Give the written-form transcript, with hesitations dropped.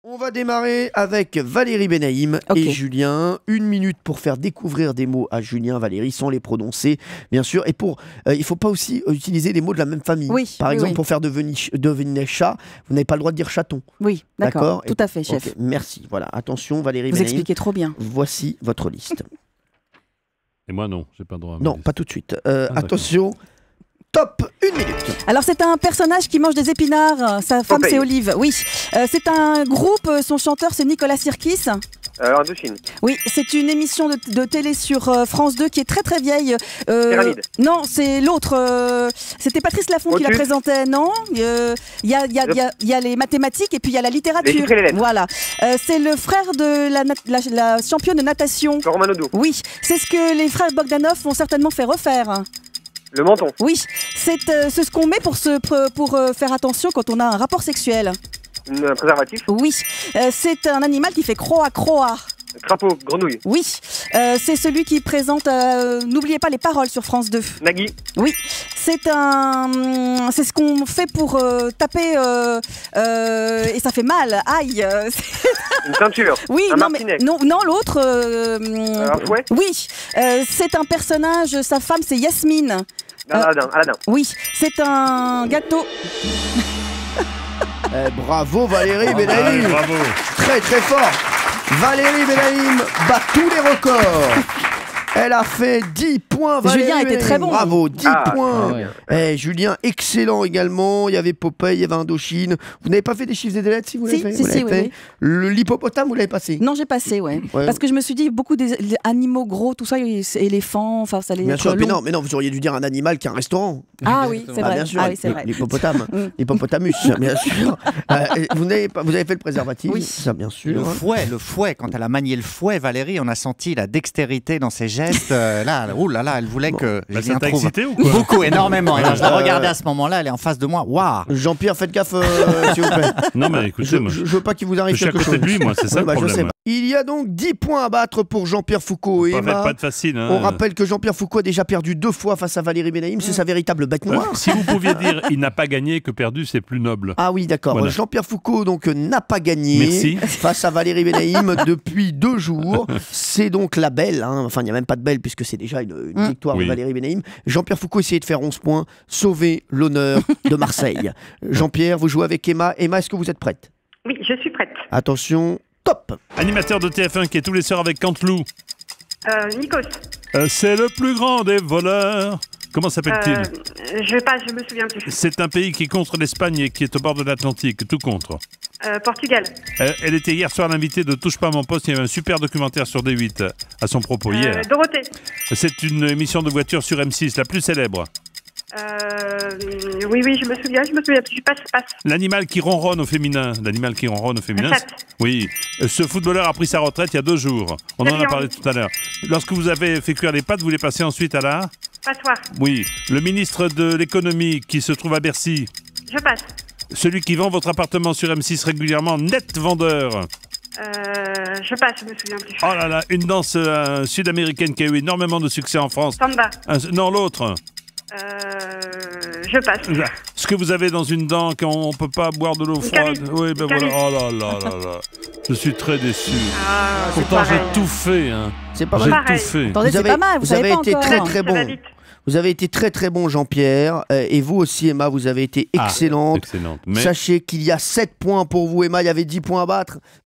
On va démarrer avec Valérie Benaïm et Julien. 1 minute pour faire découvrir des mots à Julien, Valérie, sans les prononcer, bien sûr. Et pour, il ne faut pas aussi utiliser des mots de la même famille. Oui, Par exemple, pour faire devenir chat, vous n'avez pas le droit de dire chaton. Oui, d'accord. Tout à fait, chef. Merci. Voilà, attention, Valérie Vous Benaïm. expliquez trop bien. Voici votre liste. Et moi, non, j'ai pas le droit. Non, pas tout de suite. Attention. Top, 1 minute. Alors c'est un personnage qui mange des épinards, sa femme c'est Olive, oui. C'est un groupe, son chanteur c'est Nicolas Sirkis. Indochine. Oui, c'est une émission de télé sur France 2 qui est très très vieille. Pyramide. Non, c'est l'autre. C'était Patrice Laffont qui la présentait, non. Il y a les mathématiques et puis il y a la littérature. Voilà. C'est le frère de la championne de natation. Romain Odo. Oui, c'est ce que les frères Bogdanov ont certainement fait refaire. Le menton. Oui, c'est ce qu'on met pour faire attention quand on a un rapport sexuel. Un préservatif. Oui, c'est un animal qui fait croa croa. Crapaud, grenouille. Oui, c'est celui qui présente n'oubliez pas les paroles sur France 2. Nagui. Oui, c'est ce qu'on fait pour taper et ça fait mal. Aïe. Une ceinture. Oui, un non martinet. mais non l'autre. Un fouet. Oui, c'est un personnage. Sa femme c'est Yasmine. Aladdin. Oui, c'est un gâteau. Bravo Valérie Benaïm. Bravo. Très très fort. Valérie Benaïm bat tous les records. Elle a fait 10 points. Julien était très bon. Bravo, 10 points. Julien, excellent également. Il y avait Popeye, il y avait Indochine. Vous n'avez pas fait des chiffres et des lettres si vous l'avez fait? Si, oui. L'hippopotame, vous l'avez passé? Non, j'ai passé, ouais. Parce que je me suis dit, beaucoup d'animaux gros, tout ça, éléphants, enfin, ça allait bien être sûr, long. mais non, vous auriez dû dire un animal qui a un restaurant. Ah oui, c'est vrai. Bien sûr, vrai. l'hippopotame, l'hippopotamus, bien sûr. Vous avez fait le préservatif, ça bien sûr. Le fouet, quand elle a manié le fouet, Valérie, on a senti la dextérité dans ses gestes. Là, elle voulait que ça t'a excité ou quoi? Beaucoup, énormément. Et là, je la regardais à ce moment-là, elle est en face de moi. Waouh! Jean-Pierre, faites gaffe, s'il vous plaît. Non, mais écoutez, je veux pas qu'il vous arrive quelque chose. Je suis à côté de lui, moi, c'est ça le problème. Je sais pas. Il y a donc 10 points à battre pour Jean-Pierre Foucault et Emma. Pas de facile. On rappelle que Jean-Pierre Foucault a déjà perdu 2 fois face à Valérie Benaïm. C'est sa véritable bête noire. Si vous pouviez dire il n'a pas gagné que perdu, c'est plus noble. Ah oui, d'accord. Voilà. Jean-Pierre Foucault donc n'a pas gagné face à Valérie Benaïm depuis 2 jours. C'est donc la belle. Enfin, il n'y a même pas de belle puisque c'est déjà une victoire de Valérie Benaïm. Jean-Pierre Foucault essayait de faire 11 points, sauver l'honneur de Marseille. Jean-Pierre, vous jouez avec Emma. Emma, est-ce que vous êtes prête? Oui, je suis prête. Attention, top. Animateur de TF1 qui est tous les soirs avec Canteloup. Nikos. C'est le plus grand des voleurs. Comment s'appelle-t-il? Je me souviens plus. C'est un pays qui est contre l'Espagne et qui est au bord de l'Atlantique, tout contre. Portugal. Elle était hier soir l'invitée de Touche pas à mon poste. Il y avait un super documentaire sur D8 à son propos hier. Dorothée. C'est une émission de voiture sur M6, la plus célèbre. Oui, je me souviens plus. Je passe. L'animal qui ronronne au féminin. Oui. Ce footballeur a pris sa retraite il y a 2 jours. On en a parlé tout à l'heure. Lorsque vous avez fait cuire les pâtes, vous les passez ensuite à la... Passoire. Oui. Le ministre de l'économie qui se trouve à Bercy. Je passe. Celui qui vend votre appartement sur M6 régulièrement, net vendeur. Je passe, je me souviens plus. Oh là là, une danse sud-américaine qui a eu énormément de succès en France. Samba. Non, l'autre. Je passe. Ce que vous avez dans une dent quand on peut pas boire de l'eau froide. Oui, ben voilà. Oh là là là là. Je suis très déçu. Pourtant, j'ai tout fait. C'est pas mal. J'ai tout fait. Attendez, c'est pas mal. Vous avez été très très bon. Vous avez été très très bon, Jean-Pierre. Et vous aussi, Emma, vous avez été excellente. Excellente. Sachez qu'il y a 7 points pour vous, Emma. Il y avait 10 points à battre.